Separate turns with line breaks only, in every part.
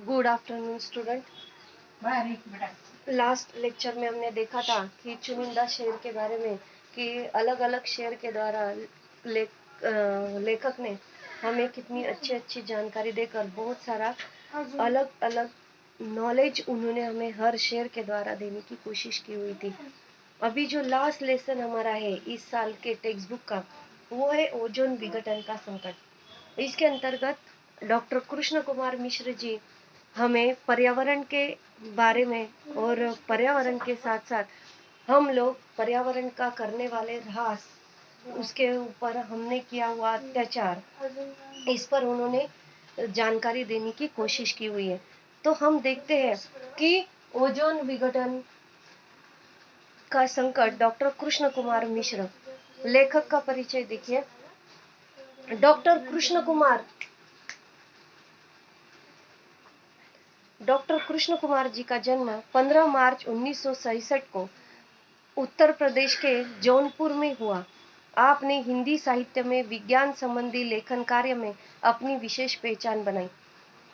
Good afternoon student. Last lecture में हमने देखा था कि चुनिंदा शेर के बारे में कि अलग अलग शेर के द्वारा लेखक ने हमें कितनी अच्छी अच्छी जानकारी देकर बहुत सारा अलग अलग नॉलेज उन्होंने हमें हर शेर के द्वारा देने की कोशिश की हुई थी। अभी जो लास्ट लेसन हमारा है इस साल के टेक्स्ट बुक का, वो है ओजोन विघटन का संकट। इसके अंतर्गत डॉक्टर कृष्ण कुमार मिश्र जी हमें पर्यावरण के बारे में और पर्यावरण के साथ साथ हम लोग पर्यावरण का करने वाले ह्रास, उसके ऊपर हमने किया हुआ अत्याचार, इस पर उन्होंने जानकारी देने की कोशिश की हुई है। तो हम देखते हैं कि ओजोन विघटन का संकट, डॉक्टर कृष्ण कुमार मिश्र। लेखक का परिचय देखिए। डॉक्टर कृष्ण कुमार जी का जन्म 15 मार्च 1967 को उत्तर प्रदेश के जौनपुर में हुआ। आपने हिंदी साहित्य में विज्ञान संबंधी लेखन कार्य में अपनी विशेष पहचान बनाई।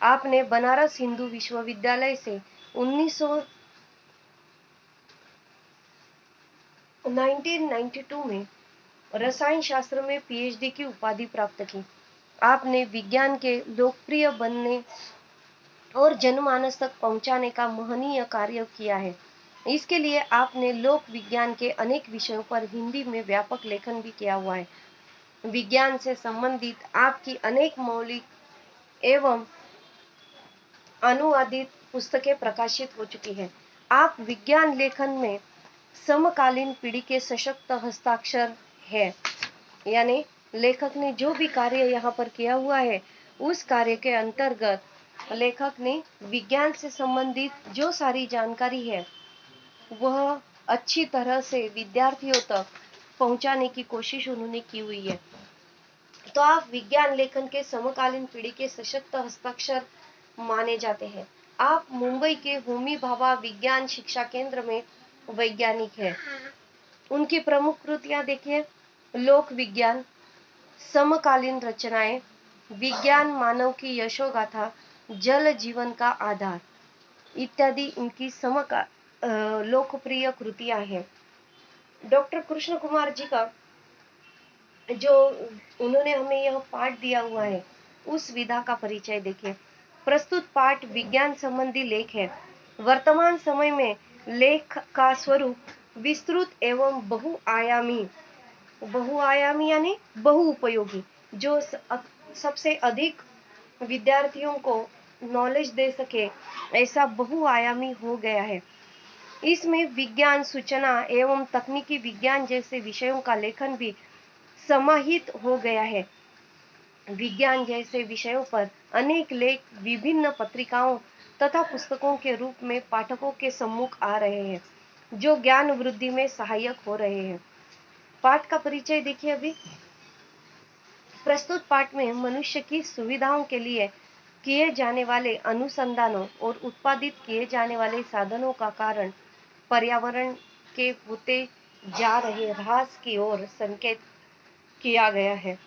आपने बनारस हिंदू विश्वविद्यालय से 1992 में रसायन शास्त्र में पीएचडी की उपाधि प्राप्त की। आपने विज्ञान के लोकप्रिय बनने और जनमानस तक पहुंचाने का महनीय कार्य किया है। इसके लिए आपने लोक विज्ञान के अनेक विषयों पर हिंदी में व्यापक लेखन भी किया हुआ है। विज्ञान से संबंधित आपकी अनेक मौलिक एवं अनुवादित पुस्तकें प्रकाशित हो चुकी हैं। आप विज्ञान लेखन में समकालीन पीढ़ी के सशक्त हस्ताक्षर है, यानी लेखक ने जो भी कार्य यहाँ पर किया हुआ है, उस कार्य के अंतर्गत लेखक ने विज्ञान से संबंधित जो सारी जानकारी है वह अच्छी तरह से विद्यार्थियों तक पहुंचाने की कोशिश उन्होंने की हुई है। तो आप विज्ञान लेखन के समकालीन पीढ़ी के सशक्त हस्ताक्षर माने जाते हैं। आप मुंबई के होमी भाभा विज्ञान शिक्षा केंद्र में वैज्ञानिक है। उनकी प्रमुख कृतियां देखिए। लोक विज्ञान, समकालीन रचनाएं, विज्ञान मानव की यशोगाथा, जल जीवन का आधार इत्यादि इनकी लोकप्रिय कृतियां हैं। डॉक्टर कृष्ण कुमार जी का जो उन्होंने हमें यह पाठ दिया हुआ है, उस विधा का परिचय देखिए। प्रस्तुत पाठ विज्ञान संबंधी लेख है। वर्तमान समय में लेख का स्वरूप विस्तृत एवं बहुआयामी यानी बहुउपयोगी, जो सबसे अधिक विद्यार्थियों को नॉलेज दे सके, ऐसा बहुआयामी हो गया है। इसमें विज्ञान, सूचना एवं तकनीकी विज्ञान जैसे विषयों का लेखन भी समाहित हो गया है। विज्ञान जैसे विषयों पर अनेक लेख विभिन्न पत्रिकाओं तथा पुस्तकों के रूप में पाठकों के सम्मुख आ रहे हैं, जो ज्ञान वृद्धि में सहायक हो रहे हैं। पाठ का परिचय देखिए। अभी प्रस्तुत पाठ में मनुष्य की सुविधाओं के लिए किए जाने वाले अनुसंधानों और उत्पादित किए जाने वाले साधनों का कारण पर्यावरण के होते जा रहे ह्रास की ओर संकेत किया गया है।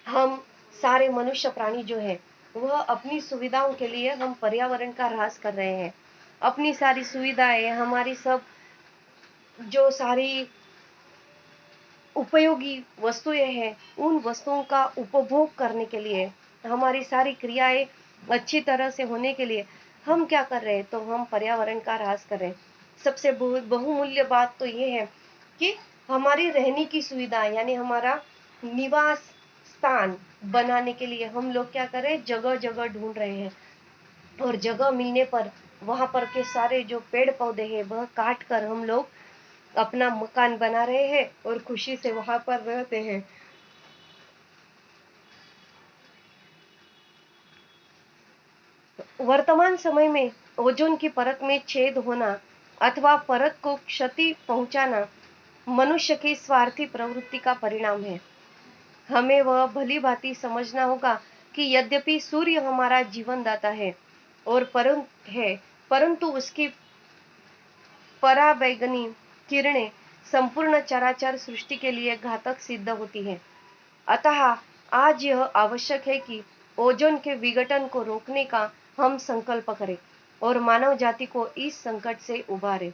हम सारे मनुष्य प्राणी जो है वह अपनी सुविधाओं के लिए हम पर्यावरण का ह्रास कर रहे हैं। अपनी सारी सुविधाएं, हमारी सब जो सारी उपयोगी वस्तुएं हैं, उन वस्तुओं का उपभोग करने के लिए, हमारी सारी क्रियाएं अच्छी तरह से होने के लिए हम क्या कर रहे हैं, तो हम पर्यावरण का ह्रास कर रहे हैं। सबसे बहुमूल्य बात तो ये है कि हमारी रहने की सुविधा यानी हमारा निवास स्थान बनाने के लिए हम लोग क्या कर रहे हैं, जगह जगह ढूंढ रहे हैं। और जगह मिलने पर वहां पर के सारे जो पेड़ पौधे हैं वह काट कर हम लोग अपना मकान बना रहे हैं और खुशी से वहां पर रहते हैं। वर्तमान समय में ओजोन की परत में छेद होना अथवा परत को क्षति पहुंचाना मनुष्य की स्वार्थी प्रवृत्ति का परिणाम है। हमें वह भली भांति समझना होगा कि यद्यपि सूर्य हमारा जीवनदाता है और परंतु उसकी पराबैंगनी किरणें संपूर्ण चराचर सृष्टि के लिए घातक सिद्ध होती हैं। अतः आज यह आवश्यक है कि ओजोन के विघटन को रोकने का हम संकल्प करें और मानव जाति को इस संकट से उबारे।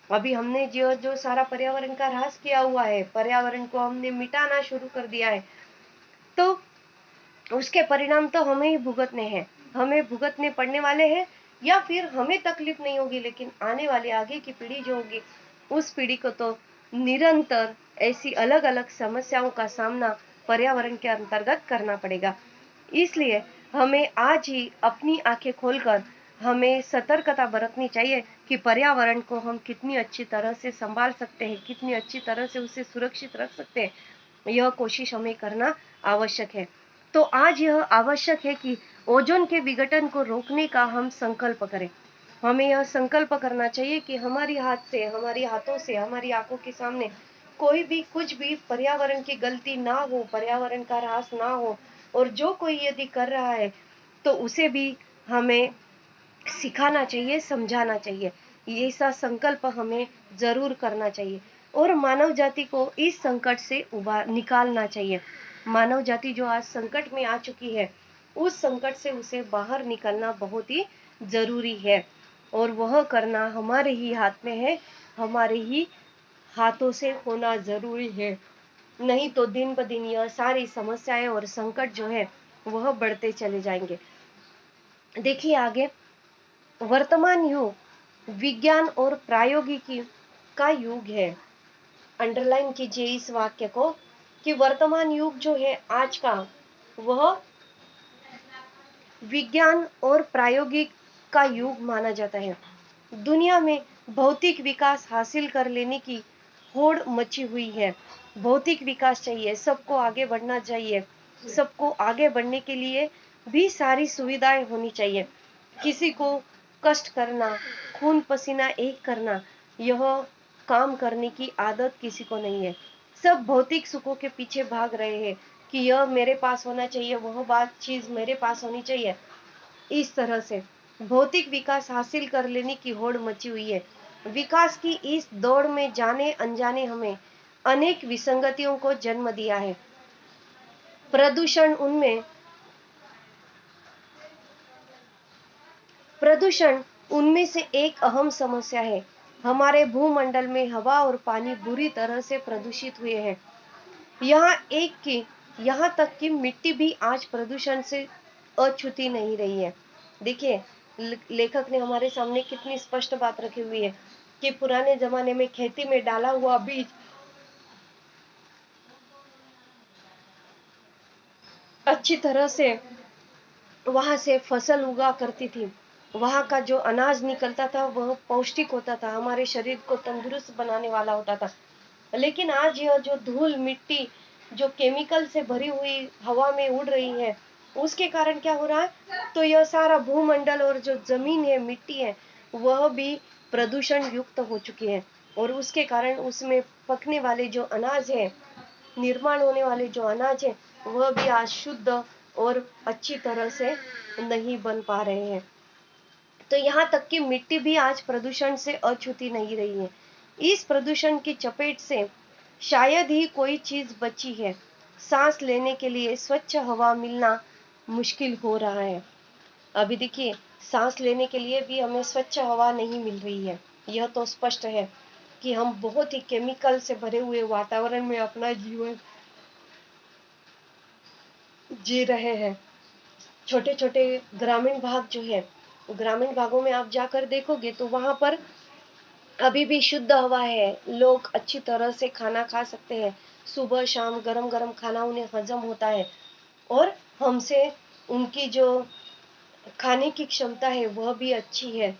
अभी हमने जो जो सारा पर्यावरण का ह्रास किया हुआ है, पर्यावरण को हमने मिटाना शुरू कर दिया है, तो उसके परिणाम तो हमें ही भुगतने हैं, हमें भुगतने पड़ने वाले हैं। या फिर हमें तकलीफ नहीं होगी, लेकिन आने वाली आगे की पीढ़ी जो होगी, उस पीढ़ी को तो निरंतर ऐसी अलग अलग समस्याओं का सामना पर्यावरण के अंतर्गत करना पड़ेगा। इसलिए हमें आज ही अपनी आंखें खोलकर हमें सतर्कता बरतनी चाहिए कि पर्यावरण को हम कितनी अच्छी तरह से संभाल सकते हैं, कितनी अच्छी तरह से उसे सुरक्षित रख सकते हैं। यह कोशिश हमें करना आवश्यक है। तो आज यह आवश्यक है कि ओजोन के विघटन को रोकने का हम संकल्प करें। हमें यह संकल्प करना चाहिए कि हमारी हाथों से, हमारी आंखों के सामने कोई भी कुछ भी पर्यावरण की गलती ना हो, पर्यावरण का ह्रास ना हो। और जो कोई यदि कर रहा है तो उसे भी हमें सिखाना चाहिए, समझाना चाहिए। ये ऐसा संकल्प हमें जरूर करना चाहिए और मानव जाति को इस संकट से निकालना चाहिए। मानव जाति जो आज संकट में आ चुकी है, उस संकट से उसे बाहर निकलना बहुत ही जरूरी है और वह करना हमारे ही हाथ में है, हमारे ही हाथों से होना जरूरी है। नहीं तो दिन ब दिन यह सारी समस्याएं और संकट जो है वह बढ़ते चले जाएंगे। देखिए आगे, वर्तमान युग विज्ञान और प्रौद्योगिकी का युग है। अंडरलाइन कीजिए इस वाक्य को कि वर्तमान युग जो है आज का, वह विज्ञान और प्रायोगिक का युग माना जाता है। दुनिया में भौतिक विकास हासिल कर लेने की होड़ मची हुई है। भौतिक विकास चाहिए, सबको आगे बढ़ना चाहिए, सबको आगे बढ़ने के लिए भी सारी सुविधाएं होनी चाहिए। किसी को कष्ट करना, खून पसीना एक करना, यह काम करने की आदत किसी को नहीं है। सब भौतिक सुखों के पीछे भाग रहे हैं कि यह मेरे पास होना चाहिए, वह बात चीज मेरे पास होनी चाहिए। इस तरह से भौतिक विकास हासिल कर लेने की होड़ मची हुई है। विकास की इस दौड़ में जाने अनजाने हमें अनेक विसंगतियों को जन्म दिया है। प्रदूषण उनमें से एक अहम समस्या है। हमारे भूमंडल में हवा और पानी बुरी तरह से प्रदूषित हुए हैं। यहाँ तक कि मिट्टी भी आज प्रदूषण से अछूती नहीं रही है। देखिए, लेखक ने हमारे सामने कितनी स्पष्ट बात रखी हुई है कि पुराने जमाने में खेती में डाला हुआ बीज अच्छी तरह से वहां से फसल उगा करती थी। वहां का जो अनाज निकलता था वह पौष्टिक होता था, हमारे शरीर को तंदुरुस्त बनाने वाला होता था। लेकिन आज यह जो धूल मिट्टी जो केमिकल से भरी हुई हवा में उड़ रही है, उसके कारण क्या हो रहा है, तो यह सारा भूमंडल और जो जमीन है, मिट्टी है, वह भी प्रदूषण युक्त हो चुकी है। और उसके कारण उसमें पकने वाले जो अनाज है, निर्माण होने वाले जो अनाज है, वह भी आज शुद्ध और अच्छी तरह से नहीं बन पा रहे हैं। तो यहाँ तक कि मिट्टी भी आज प्रदूषण से अछूती नहीं रही है। इस प्रदूषण की चपेट से शायद ही कोई चीज बची है। सांस लेने के लिए स्वच्छ हवा मिलना मुश्किल हो रहा है। अभी देखिए, सांस लेने के लिए भी हमें स्वच्छ हवा नहीं मिल रही है। यह तो स्पष्ट है कि हम बहुत ही केमिकल से भरे हुए वातावरण में अपना जीवन जी रहे हैं। छोटे छोटे ग्रामीण भाग जो है, ग्रामीण भागों में आप जाकर देखोगे तो वहां पर अभी भी शुद्ध हवा है, लोग अच्छी तरह से खाना खा सकते हैं, सुबह शाम गरम गरम खाना उन्हें हजम होता है और हमसे उनकी जो खाने की क्षमता है वह भी अच्छी है।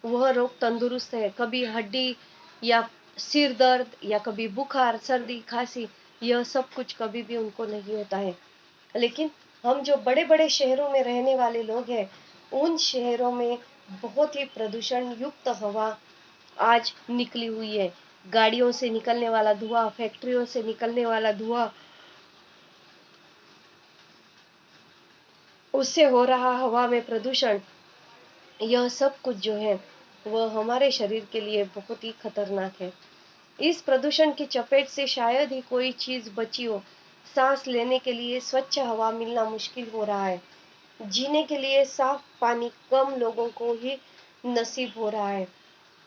वह रोग तंदुरुस्त है, कभी हड्डी या सिर दर्द या कभी बुखार, सर्दी, खांसी, यह सब कुछ कभी भी उनको नहीं होता है। लेकिन हम जो बड़े बड़े शहरों में रहने वाले लोग हैं, उन शहरों में बहुत ही प्रदूषण युक्त हवा आज निकली हुई है। गाड़ियों से निकलने वाला धुआं, फैक्ट्रियों से निकलने वाला धुआं, उससे हो रहा हवा में प्रदूषण, यह सब कुछ जो है वह हमारे शरीर के लिए बहुत ही खतरनाक है। इस प्रदूषण की चपेट से शायद ही कोई चीज बची हो। सांस लेने के लिए स्वच्छ हवा मिलना मुश्किल हो रहा है। जीने के लिए साफ पानी कम लोगों को ही नसीब हो रहा है।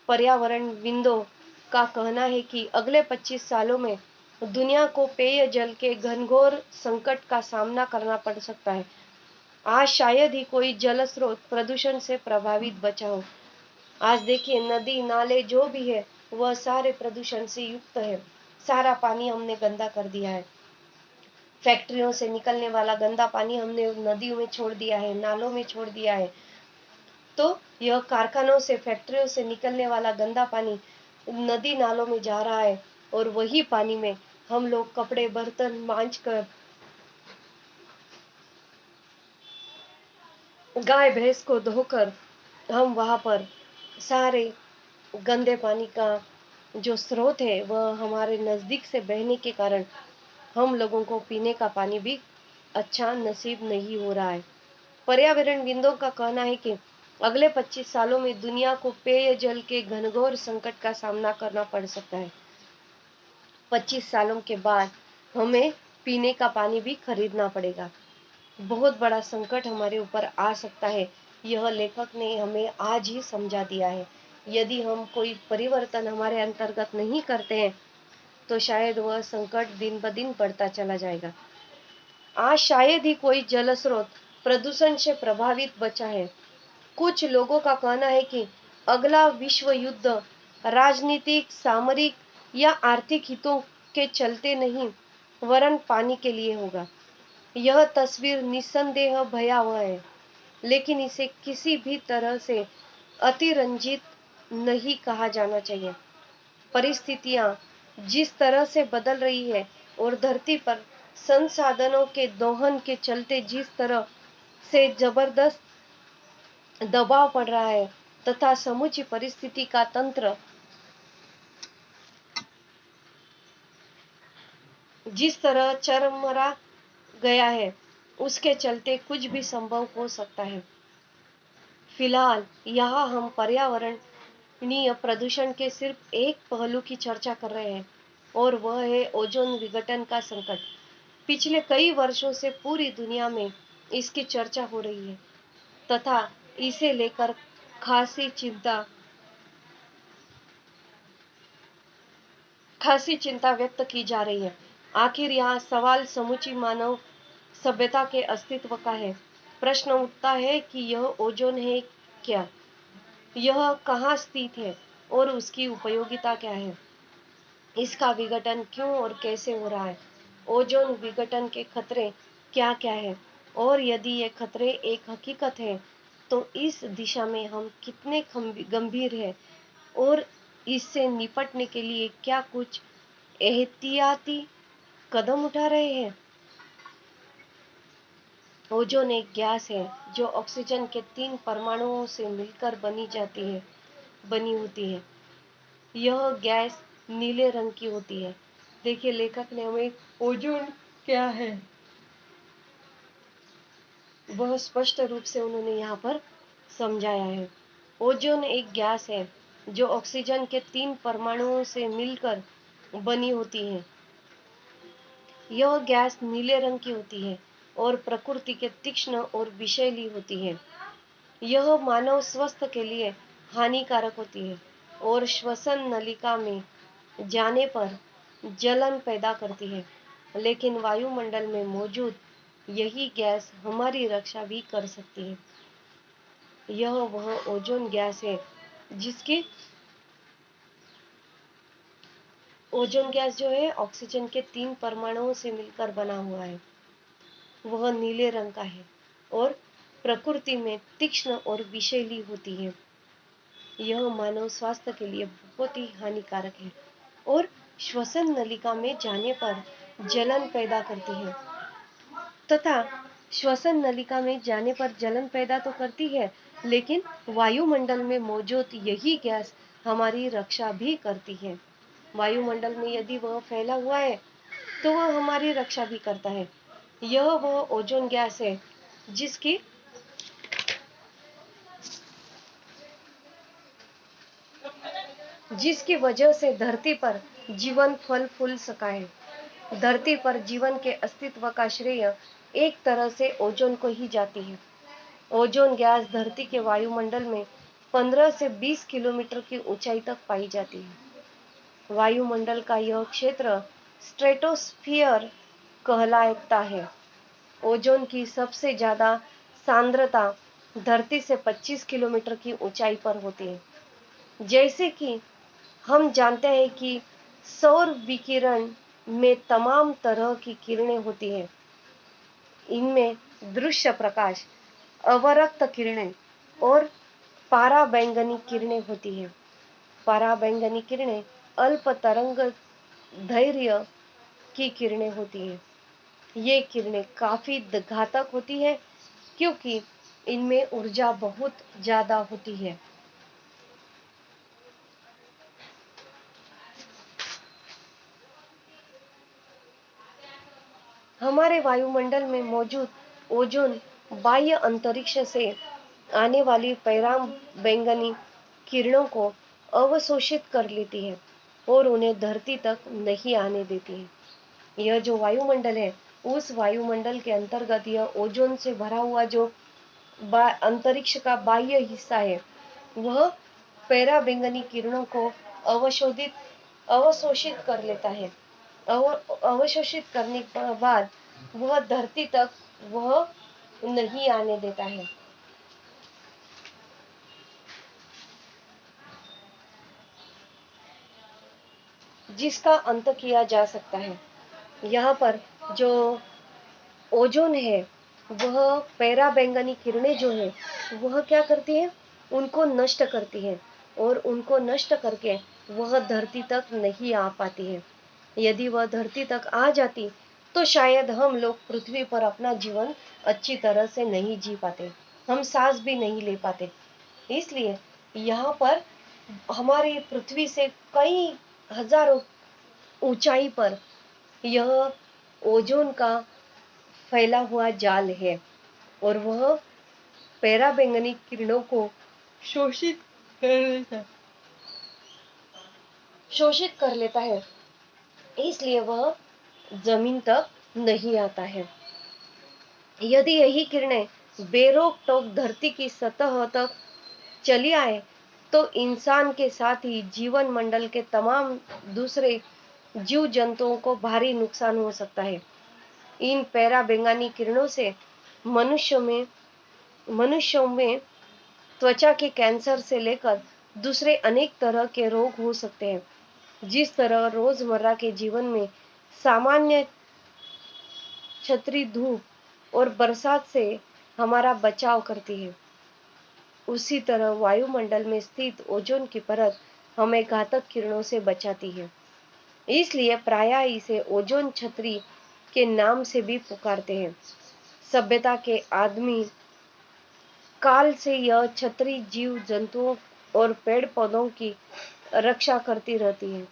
पर्यावरणविदों का कहना है कि अगले 25 सालों में दुनिया को पेयजल के घनघोर संकट का सामना करना पड़ सकता है। आज शायद ही कोई जल स्रोत प्रदूषण से प्रभावित बचा हो। आज देखिए, नदी नाले जो भी है वह सारे प्रदूषण से युक्त है। सारा पानी हमने गंदा कर दिया है। फैक्ट्रियों से निकलने वाला गंदा पानी हमने नदियों में छोड़ दिया है, नालों में छोड़ दिया है। तो यह कारखानों से, फैक्ट्रियों से निकलने वाला गंदा पानी नदी नालों में जा रहा है, और वही पानी में हम लोग कपड़े बर्तन मांज कर, गाय भैंस को धोकर, हम वहां पर सारे गंदे पानी का जो स्रोत है वह हमारे नजदीक से बहने के कारण हम लोगों को पीने का पानी भी अच्छा नसीब नहीं हो रहा है। पर्यावरणविदों का कहना है कि अगले 25 सालों में दुनिया को पेयजल के घनघोर संकट का सामना करना पड़ सकता है। 25 सालों के बाद हमें पीने का पानी भी खरीदना पड़ेगा। बहुत बड़ा संकट हमारे ऊपर आ सकता है। यह लेखक ने हमें आज ही समझा दिया है। यदि हम कोई परिवर्तन हमारे अंतर्गत नहीं करते हैं तो शायद वह संकट दिन ब दिन बढ़ता चला जाएगा। आज शायद ही कोई जल स्रोत प्रदूषण से प्रभावित बचा है। कुछ लोगों का कहना है कि अगला विश्व युद्ध राजनीतिक, सामरिक या आर्थिक हितों के चलते नहीं, वरन पानी के लिए होगा। यह तस्वीर निस्संदेह भयावह है, लेकिन इसे किसी भी तरह से अतिरंजित नहीं कहा जाना चाहिए। परिस्थितियां जिस तरह से बदल रही है और धरती पर संसाधनों के दोहन के चलते जिस तरह से जबरदस्त दबाव पड़ रहा है, तथा समूची परिस्थिति का तंत्र जिस तरह चरमरा गया है, उसके चलते कुछ भी संभव हो सकता है। फिलहाल यहाँ हम पर्यावरणीय प्रदूषण के सिर्फ एक पहलू की चर्चा कर रहे हैं, और वह है ओजोन विघटन का संकट। पिछले कई वर्षों से पूरी दुनिया में इसकी चर्चा हो रही है, तथा इसे लेकर खासी चिंता व्यक्त की जा रही है। आखिर यहाँ सवाल समूची मानव सभ्यता के अस्तित्व का है। प्रश्न उठता है कि यह ओजोन है क्या, यह कहाँ स्थित है और उसकी उपयोगिता क्या है, इसका विघटन क्यों और कैसे हो रहा है, ओजोन विघटन के खतरे क्या क्या है, और यदि ये खतरे एक हकीकत है तो इस दिशा में हम कितने गंभीर हैं, और इससे निपटने के लिए क्या कुछ एहतियाती कदम उठा रहे हैं। ओजोन एक गैस है जो ऑक्सीजन के 3 परमाणुओं से मिलकर बनी होती है। यह गैस नीले रंग की होती है। देखिए, लेखक ने हमें ओजोन क्या है वह स्पष्ट रूप से उन्होंने यहाँ पर समझाया है। ओजोन एक गैस है जो ऑक्सीजन के 3 परमाणुओं से मिलकर बनी होती है। यह गैस नीले रंग की होती है और प्रकृति के तीक्ष्ण और विषैली होती है। यह मानव स्वास्थ्य के लिए हानिकारक होती है और श्वसन नलिका में जाने पर जलन पैदा करती है, लेकिन वायुमंडल में मौजूद यही गैस हमारी रक्षा भी कर सकती है। यह वह ओजोन गैस है जिसकी ओजोन गैस जो है ऑक्सीजन के 3 परमाणुओं से मिलकर बना हुआ है। वह नीले रंग का है और प्रकृति में तीक्ष्ण और विषैली होती है। यह मानव स्वास्थ्य के लिए बहुत ही हानिकारक है और श्वसन नलिका में जाने पर जलन पैदा करती है, तथा श्वसन नलिका में जाने पर जलन पैदा तो करती है, लेकिन वायुमंडल में मौजूद यही गैस हमारी रक्षा भी करती है। वायुमंडल में यदि वह फैला हुआ है तो वह हमारी रक्षा भी करता है। यह वह ओजोन गैस है जिसकी वजह से धरती पर जीवन फल फूल सका है। धरती पर जीवन के अस्तित्व का श्रेय एक तरह से ओजोन को ही जाती है। ओजोन गैस धरती के वायुमंडल में 15 से 20 किलोमीटर की ऊंचाई तक पाई जाती है। वायुमंडल का यह क्षेत्र स्ट्रेटोस्फियर कहलाता है। ओजोन की सबसे ज्यादा सांद्रता धरती से 25 किलोमीटर की ऊंचाई पर होती है। जैसे कि हम जानते हैं कि सौर विकिरण में तमाम तरह की किरणें होती हैं। इनमें दृश्य प्रकाश, अवरक्त किरणें और पराबैंगनी किरणें होती हैं। पराबैंगनी किरणें अल्प तरंग दैर्घ्य की किरणें होती हैं। ये किरणें काफी घातक होती हैं क्योंकि इनमें ऊर्जा बहुत ज्यादा होती है। हमारे वायुमंडल में मौजूद ओजोन बाह्य अंतरिक्ष से आने वाली पराबैंगनी किरणों को अवशोषित कर लेती है और उन्हें धरती तक नहीं आने देती है। यह जो वायुमंडल है, उस वायुमंडल के अंतर्गत यह ओजोन से भरा हुआ जो अंतरिक्ष का बाह्य हिस्सा है, वह पराबैंगनी किरणों को अवशोषित कर लेता है। अवशोषित करने के बाद वह धरती तक वह नहीं आने देता है। जिसका अंत किया जा सकता है। यहाँ पर जो ओजोन है, वह पराबैंगनी किरणें जो है, वह क्या करती है, उनको नष्ट करती है और उनको नष्ट करके वह धरती तक नहीं आ पाती है। यदि वह धरती तक आ जाती तो शायद हम लोग पृथ्वी पर अपना जीवन अच्छी तरह से नहीं जी पाते, हम सांस भी नहीं ले पाते। इसलिए यहाँ पर हमारी पृथ्वी से कई हजारों ऊंचाई पर यह ओजोन का फैला हुआ जाल है और वह पराबैंगनी किरणों को शोषित शोषित कर लेता है। इसलिए वह जमीन तक नहीं आता है। यदि यही किरणें बेरोक टोक धरती की सतह तक चली आए तो इंसान के साथ ही जीवन मंडल के तमाम दूसरे जीव जंतुओं को भारी नुकसान हो सकता है। इन पराबैंगनी किरणों से मनुष्यों में त्वचा के कैंसर से लेकर दूसरे अनेक तरह के रोग हो सकते हैं। जिस तरह रोजमर्रा के जीवन में सामान्य छतरी धूप और बरसात से हमारा बचाव करती है, उसी तरह वायुमंडल में स्थित ओजोन की परत हमें घातक किरणों से बचाती है। इसलिए प्रायः इसे ओजोन छतरी के नाम से भी पुकारते हैं। सभ्यता के आदिम काल से यह छतरी जीव जंतुओं और पेड़ पौधों की रक्षा करती रहती है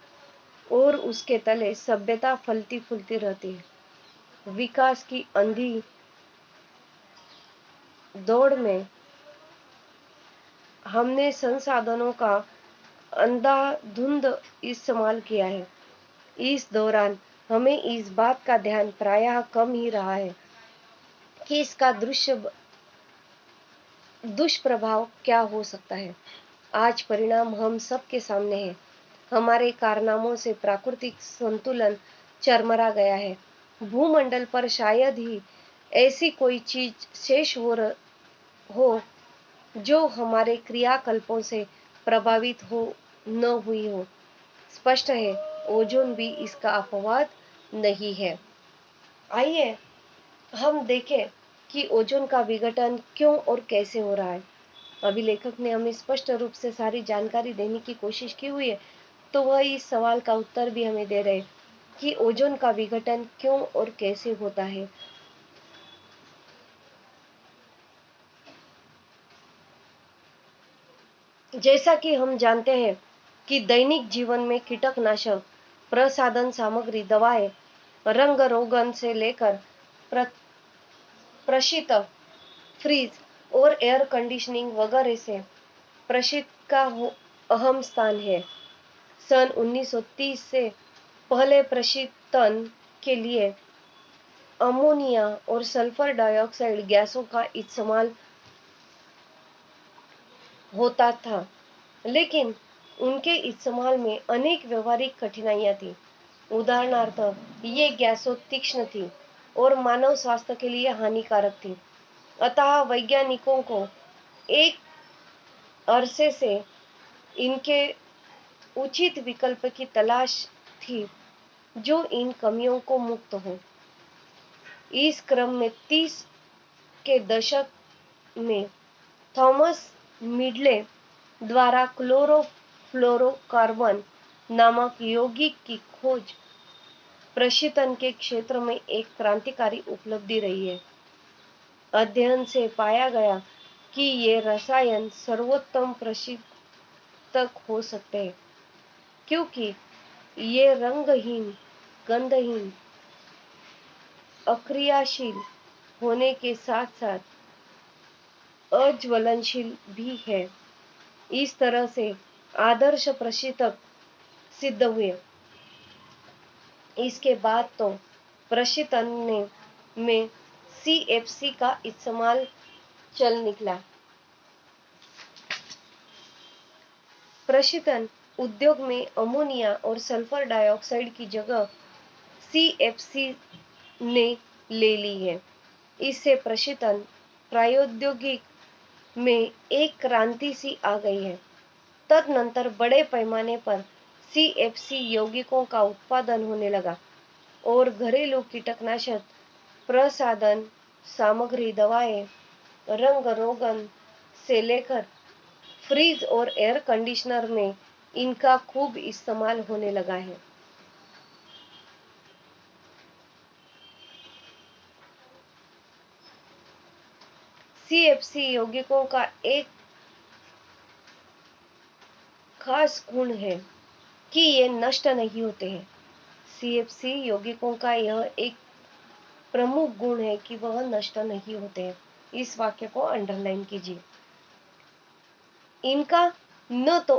और उसके तले सभ्यता फलती फूलती रहती है। विकास की अंधी दौड़ में हमने संसाधनों का अंधाधुंध इस्तेमाल किया है। इस दौरान हमें इस बात का ध्यान प्रायः कम ही रहा है कि इसका दुष्प्रभाव क्या हो सकता है। आज परिणाम हम सबके सामने है। हमारे कारनामों से प्राकृतिक संतुलन चरमरा गया है। भूमंडल पर शायद ही ऐसी कोई चीज शेष हो जो हमारे क्रियाकल्पों से प्रभावित न हुई हो। स्पष्ट है, ओजोन भी इसका अपवाद नहीं है। आइए हम देखें कि ओजोन का विघटन क्यों और कैसे हो रहा है। अभी लेखक ने हमें स्पष्ट रूप से सारी जानकारी देने की कोशिश की हुई है, तो वह इस सवाल का उत्तर भी हमें दे रहे कि ओजोन का विघटन क्यों और कैसे होता है। जैसा कि हम जानते हैं कि दैनिक जीवन में कीटकनाशक, प्रसाधन सामग्री, दवाएं, रंग रोगन से लेकर प्रशीत, फ्रीज और एयर कंडीशनिंग वगैरह से प्रशीत का अहम स्थान है। सन 1930 से पहले प्रशीतन के लिए अमोनिया और सल्फर डाइऑक्साइड गैसों का इस्तेमाल होता था, लेकिन उनके इस्तेमाल में अनेक व्यवहारिक कठिनाइयां थी। उदाहरणार्थ, ये गैसों तीक्ष्ण थी और मानव स्वास्थ्य के लिए हानिकारक थी। अतः वैज्ञानिकों को एक अरसे से इनके उचित विकल्प की तलाश थी जो इन कमियों को मुक्त हो। इस क्रम में 30 के दशक में थॉमस मिडले द्वारा क्लोरोफ्लोरोकार्बन नामक यौगिक की खोज प्रशीतन के क्षेत्र में एक क्रांतिकारी उपलब्धि रही है। अध्ययन से पाया गया कि ये रसायन सर्वोत्तम प्रशीतक हो सकते हैं, क्योंकि ये रंगहीन, गंधहीन, अक्रियाशील होने के साथ साथ अज्वलनशील भी है। इस तरह से आदर्श प्रशीतक सिद्ध हुए। इसके बाद तो प्रशीतन में CFC का इस्तेमाल चल निकला। प्रशीतन उद्योग में अमोनिया और सल्फर डाइऑक्साइड की जगह CFC ने ले ली है। इससे प्रशीतन प्रायोगिक में एक क्रांति सी आ गई है। तदनंतर बड़े पैमाने पर CFC यौगिकों का उत्पादन होने लगा और घरेलू कीटनाशक, प्रसाधन सामग्री, दवाएं, रंग रोगन से लेकर फ्रिज और एयर कंडीशनर में इनका खूब इस्तेमाल होने लगा है। CFC यौगिकों का एक खास गुण है कि ये नष्ट नहीं होते हैं। CFC यौगिकों का यह एक प्रमुख गुण है कि वह नष्ट नहीं होते हैं। इस वाक्य को अंडरलाइन कीजिए। इनका न तो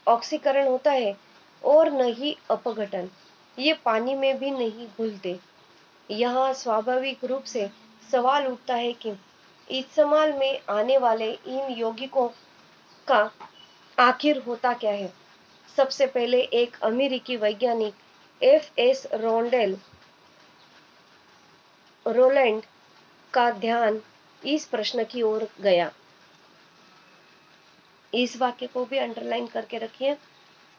ऑक्सीकरण होता है और न ही अपघटन। ये पानी में भी नहीं घुलते। यहाँ स्वाभाविक रूप से सवाल उठता है कि इस्तेमाल में आने वाले इन यौगिकों का आखिर होता क्या है। सबसे पहले एक अमेरिकी वैज्ञानिक FS रोलैंड का ध्यान इस प्रश्न की ओर गया। इस वाक्य को भी अंडरलाइन करके रखिए।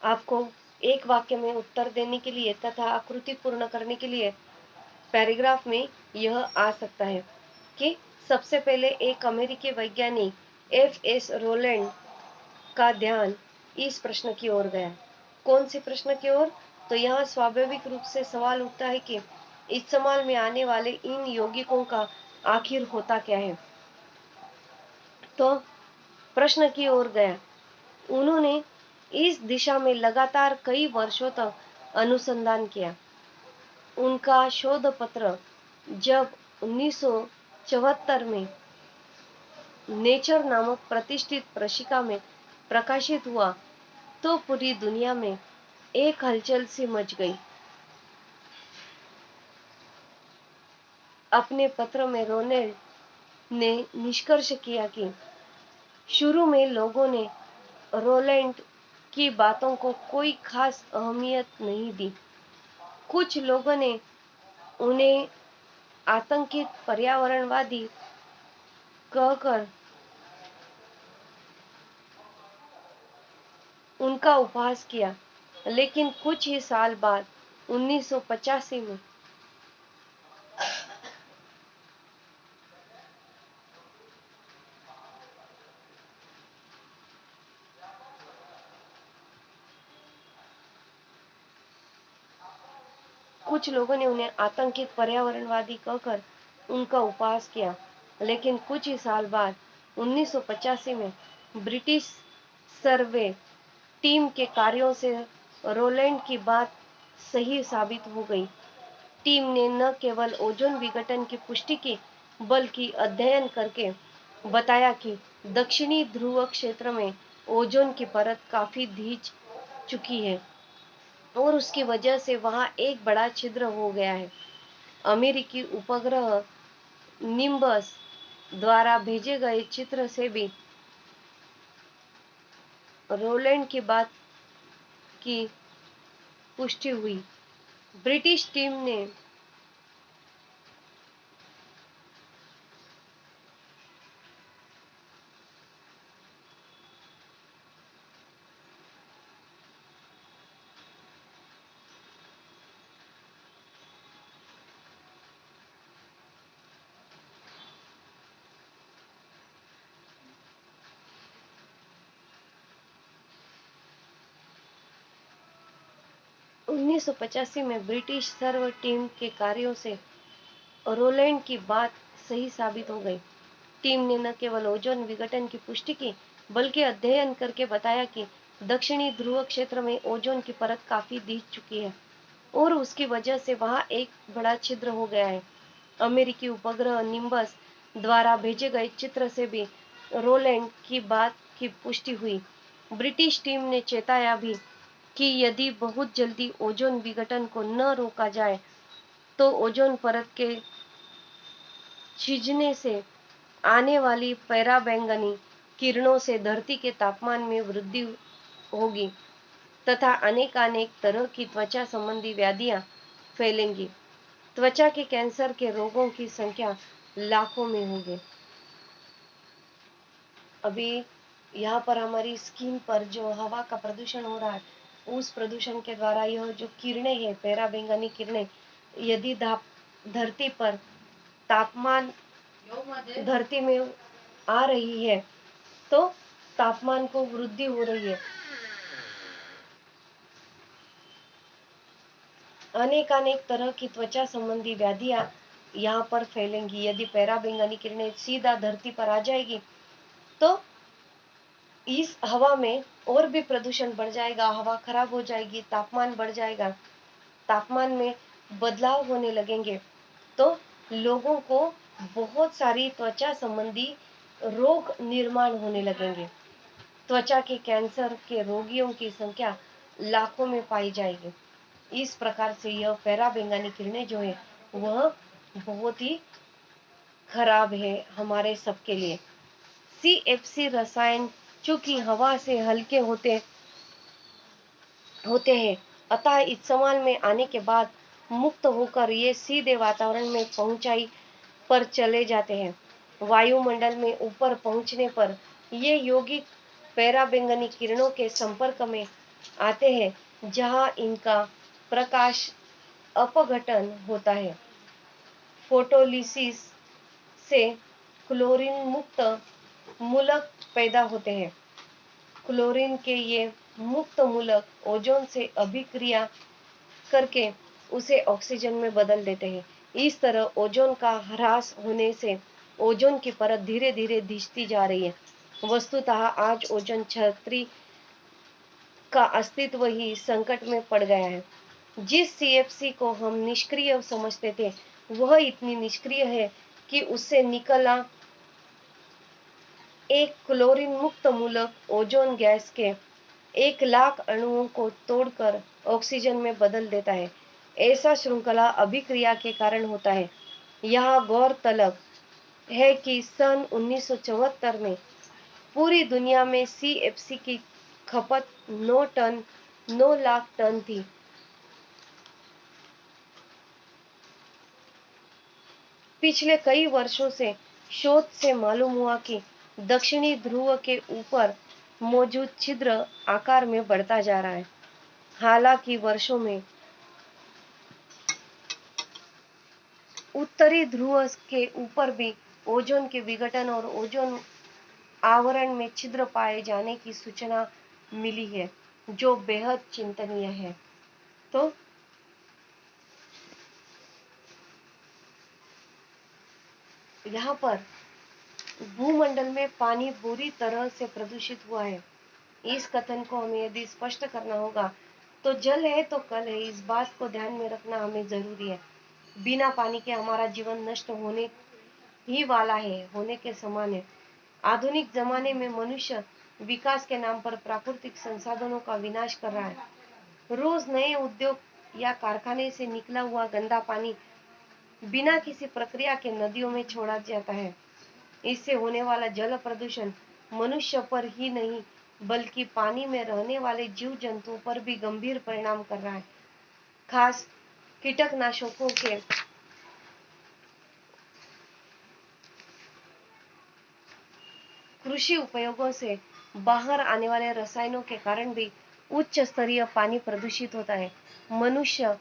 आपको एक वाक्य में उत्तर देने के लिए तथा आकृति पूर्ण करने के लिए पैराग्राफ में यह आ सकता है कि सबसे पहले एक अमेरिकी वैज्ञानिक FS रोलैंड का ध्यान इस प्रश्न की ओर गया। कौन सी प्रश्न की ओर? तो यहाँ स्वाभाविक रूप से सवाल उठता है कि इस्तेमाल में आने वाले इन यौगिकों का आखिर होता क्या है। तो प्रश्न की ओर गया। उन्होंने इस दिशा में लगातार कई वर्षों तक अनुसंधान किया। उनका शोध पत्र जब 1974 में नेचर नामक प्रतिष्ठित पत्रिका में प्रकाशित हुआ तो पूरी दुनिया में एक हलचल सी मच गई। अपने पत्र में रोनेल्ड ने निष्कर्ष किया कि शुरू में लोगों ने रोलैंड की बातों को कोई खास अहमियत नहीं दी। कुछ लोगों ने उन्हें आतंकित पर्यावरणवादी कहकर उनका उपहास किया, लेकिन कुछ ही साल बाद 1985 में कुछ लोगों ने उन्हें आतंकित पर्यावरणवादी कहकर उनका उपहास किया, लेकिन कुछ ही साल बाद 1985 में ब्रिटिश सर्वे टीम के कार्यों से रोलैंड की बात सही साबित हो गई। टीम ने न केवल ओजोन विघटन की पुष्टि की, बल्कि अध्ययन करके बताया कि दक्षिणी ध्रुव क्षेत्र में ओजोन की परत काफी भीग चुकी है और उसकी वजह से वहां एक बड़ा छिद्र हो गया है। अमेरिकी उपग्रह निम्बस द्वारा भेजे गए चित्र से भी रोलैंड की बात की पुष्टि हुई। ब्रिटिश टीम ने 1985 में ब्रिटिश सर्व टीम के कार्यों से रोलैंड की बात सही साबित हो गई। टीम ने न केवल ओजोन विघटन की पुष्टि की, बल्कि अध्ययन करके बताया कि दक्षिणी ध्रुव क्षेत्र में ओजोन की परत काफी ढह चुकी है और उसकी वजह से वहां एक बड़ा छिद्र हो गया है। अमेरिकी उपग्रह निम्बस द्वारा भेजे गए चित्र से भी रोलैंड की बात की पुष्टि हुई। ब्रिटिश टीम ने चेताया भी कि यदि बहुत जल्दी ओजोन विघटन को न रोका जाए तो ओजोन परत के छिजने से आने वाली पराबैंगनी किरणों से धरती के तापमान में वृद्धि होगी तथा अनेक तरह की त्वचा संबंधी व्याधियां फैलेंगी। त्वचा के कैंसर के रोगों की संख्या लाखों में होगी। अभी यहाँ पर हमारी स्किन पर जो हवा का प्रदूषण हो रहा है, उस प्रदूषण के द्वारा यह जो किरणें हैं, पराबैंगनी किरणें, यदि धरती पर तापमान धरती में आ रही है तो तापमान को वृद्धि हो रही है। अनेक तरह की त्वचा संबंधी व्याधियां यहाँ पर फैलेंगी। यदि पराबैंगनी किरणें सीधा धरती पर आ जाएगी तो इस हवा में और भी प्रदूषण बढ़ जाएगा, हवा खराब हो जाएगी, तापमान बढ़ जाएगा, तापमान में बदलाव होने लगेंगे तो लोगों को बहुत सारी त्वचा संबंधी रोग निर्माण होने लगेंगे। त्वचा के कैंसर के रोगियों की संख्या लाखों में पाई जाएगी। इस प्रकार से यह पराबैंगनी किरणें जो है वह बहुत ही खराब है हमारे सबके लिए। CFC रसायन चूंकि हवा से हल्के होते हैं, अतः इस्तेमाल में आने के बाद मुक्त होकर ये सीधे वातावरण में पहुंचाई पर चले जाते हैं। वायुमंडल में ऊपर पहुंचने पर ये यौगिक पराबैंगनी किरणों के संपर्क में आते हैं जहां इनका प्रकाश अपघटन होता है। फोटोलिसिस से क्लोरीन मुक्त मूलक पैदा होते हैं। क्लोरीन के ये मुक्त मूलक ओजोन से अभिक्रिया करके उसे ऑक्सीजन में बदल देते हैं। इस तरह ओजोन का ह्रास होने से ओजोन की परत धीरे धीरे धिसती जा रही है। वस्तुतः आज ओजोन छतरी का अस्तित्व ही संकट में पड़ गया है। जिस CFC को हम निष्क्रिय समझते थे वह इतनी निष्क्रिय है कि उससे निकला एक क्लोरीन मुक्त मूलक ओजोन गैस के 1 लाख अणुओं को तोड़कर ऑक्सीजन में बदल देता है। ऐसा श्रृंखला अभिक्रिया के कारण होता है। यह गौरतलब है कि सन 1974 में पूरी दुनिया में CFC की खपत 9 लाख टन थी। पिछले कई वर्षों से शोध से मालूम हुआ कि दक्षिणी ध्रुव के ऊपर मौजूद छिद्र आकार में बढ़ता जा रहा है। हालांकि वर्षों में उत्तरी ध्रुव के ऊपर भी ओजोन के विघटन और ओजोन आवरण में छिद्र पाए जाने की सूचना मिली है, जो बेहद चिंतनीय है। तो यहाँ पर भूमंडल में पानी बुरी तरह से प्रदूषित हुआ है। इस कथन को हमें यदि स्पष्ट करना होगा तो जल है तो कल है, इस बात को ध्यान में रखना हमें जरूरी है। बिना पानी के हमारा जीवन नष्ट होने ही वाला है, होने के समान है। आधुनिक जमाने में मनुष्य विकास के नाम पर प्राकृतिक संसाधनों का विनाश कर रहा है। रोज नए उद्योग या कारखाने से निकला हुआ गंदा पानी बिना किसी प्रक्रिया के नदियों में छोड़ा जाता है। इससे होने वाला जल प्रदूषण मनुष्य पर ही नहीं बल्कि पानी में रहने वाले जीव जंतुओं पर भी गंभीर परिणाम कर रहा है। खास कीटनाशकों के कृषि उपयोगों से बाहर आने वाले रसायनों के कारण भी उच्च स्तरीय पानी प्रदूषित होता है। मनुष्य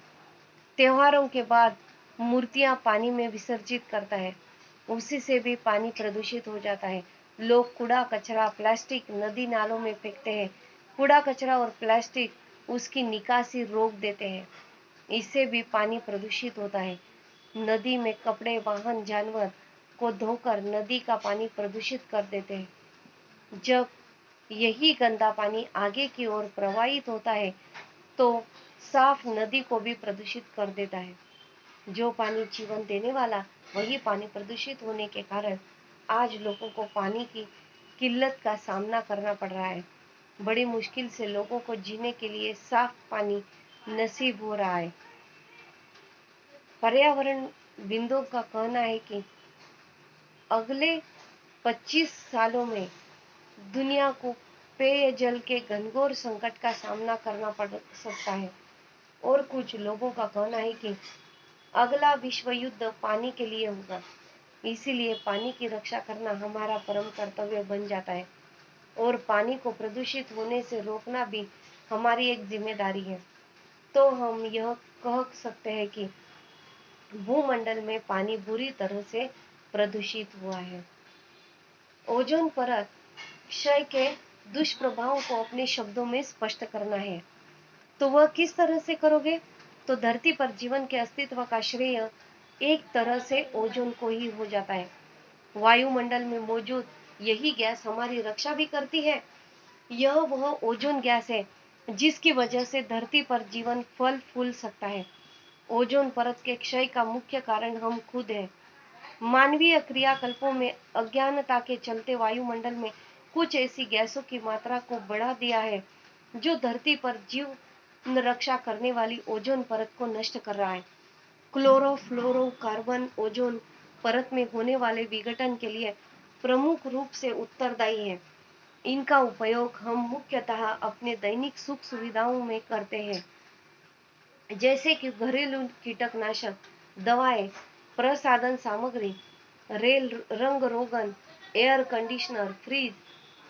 त्योहारों के बाद मूर्तियां पानी में विसर्जित करता है, उसी से भी पानी प्रदूषित हो जाता है। लोग कूड़ा कचरा प्लास्टिक नदी नालों में फेंकते हैं। कूड़ा कचरा और प्लास्टिक उसकी निकासी रोक देते हैं, इससे भी पानी प्रदूषित होता है। नदी में कपड़े वाहन जानवर को धोकर नदी का पानी प्रदूषित कर देते हैं। जब यही गंदा पानी आगे की ओर प्रवाहित होता है तो साफ नदी को भी प्रदूषित कर देता है। जो पानी जीवन देने वाला, वही पानी प्रदूषित होने के कारण आज लोगों को पानी की किल्लत का सामना करना पड़ रहा है। बड़ी मुश्किल से लोगों को जीने के लिए साफ पानी नसीब हो रहा है। पर्यावरण बिंदु का कहना है कि अगले 25 सालों में दुनिया को पेयजल के घनघोर संकट का सामना करना पड़ सकता है, और कुछ लोगों का कहना है कि अगला विश्व युद्ध पानी के लिए होगा। इसीलिए पानी की रक्षा करना हमारा परम कर्तव्य बन जाता है, और पानी को प्रदूषित होने से रोकना भी हमारी एक जिम्मेदारी है। तो हम यह कह सकते हैं कि भूमंडल में पानी बुरी तरह से प्रदूषित हुआ है। ओजोन परत क्षय के दुष्प्रभावों को अपने शब्दों में स्पष्ट करना है। तो वह किस तरह से करोगे? तो धरती पर जीवन के अस्तित्व का श्रेय एक तरह से ओजोन को ही हो जाता है। वायुमंडल में मौजूद यही गैस हमारी रक्षा भी करती है। यह वह ओजोन गैस है जिसकी वजह से धरती पर जीवन फल फूल सकता है। ओजोन परत के क्षय का मुख्य कारण हम खुद हैं। मानवीय क्रियाकल्पों में अज्ञानता के चलते वायुमंडल में कुछ ऐसी गैसों की मात्रा को बढ़ा दिया है जो धरती पर जीव रक्षा करने वाली ओजोन परत को नष्ट कर रहा है। क्लोरोफ्लोरोकार्बन ओजोन परत में होने वाले विघटन के लिए प्रमुख रूप से उत्तरदायी है। इनका उपयोग हम मुख्यतः अपने दैनिक सुख सुविधाओं में करते हैं, जैसे कि घरेलू कीटनाशक दवाएं, प्रसाधन सामग्री, रेल रंग रोगन, एयर कंडीशनर, फ्रिज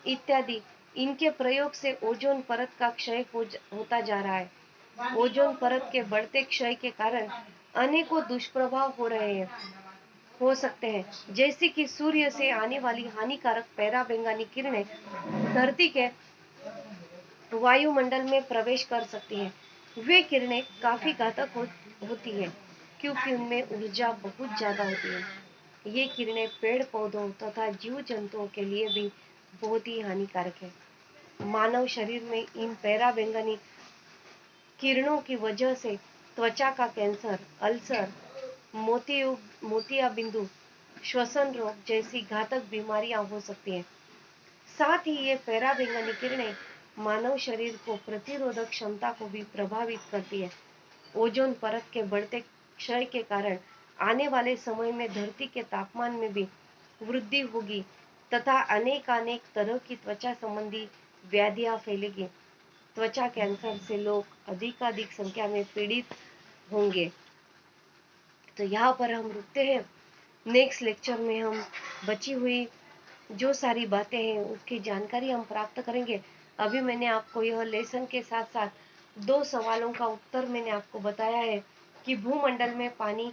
इत्यादि। इनके प्रयोग से ओजोन परत का क्षय होता जा रहा है। ओजोन परत के बढ़ते क्षय के कारण अनेकों दुष्प्रभाव हो सकते हैं, जैसे कि सूर्य से आने वाली हानिकारक पराबैंगनी किरणें धरती के वायुमंडल में प्रवेश कर सकती हैं। वे किरणें काफी घातक होती हैं, क्योंकि उनमें ऊर्जा बहुत ज्यादा होती है। ये किरणें पेड़ पौधों तथा जीव जंतुओं के लिए भी बहुत ही हानिकारक है। मानव शरीर में इन पराबैंगनी किरणों की वजह से त्वचा का कैंसर, अल्सर, मोतियाबिंदु, श्वसन रोग जैसी घातक बीमारियां हो सकती हैं। साथ ही ये पराबैंगनी किरणें मानव शरीर को प्रतिरोधक क्षमता को भी प्रभावित करती है। ओजोन परत के बढ़ते क्षय के कारण आने वाले समय में धरती के तापमान में भी वृद्धि होगी तथा अनेक तरह की त्वचा संबंधी व्याधियां फैलेगी। त्वचा कैंसर से लोग अधिकाधिक संख्या में पीड़ित होंगे। तो यहाँ पर हम रुकते हैं। नेक्स्ट लेक्चर में हम बची हुई जो सारी बातें हैं उसकी जानकारी हम प्राप्त करेंगे। अभी मैंने आपको यह लेसन के साथ साथ 2 सवालों का उत्तर मैंने आपको बताया है कि भूमंडल में पानी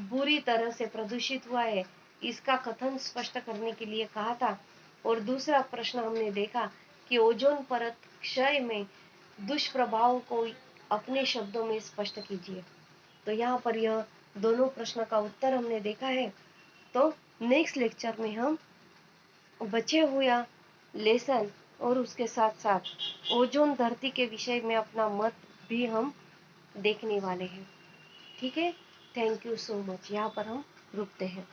बुरी तरह से प्रदूषित हुआ है, इसका कथन स्पष्ट करने के लिए कहा था। और दूसरा प्रश्न हमने देखा कि ओजोन परत क्षय में दुष्प्रभाव को अपने शब्दों में स्पष्ट कीजिए। तो यहाँ पर यह दोनों प्रश्न का उत्तर हमने देखा है। तो नेक्स्ट लेक्चर में हम बचे हुआ लेसन और उसके साथ साथ ओजोन धरती के विषय में अपना मत भी हम देखने वाले हैं। ठीक है, थैंक यू सो मच। यहाँ पर हम रुकते हैं।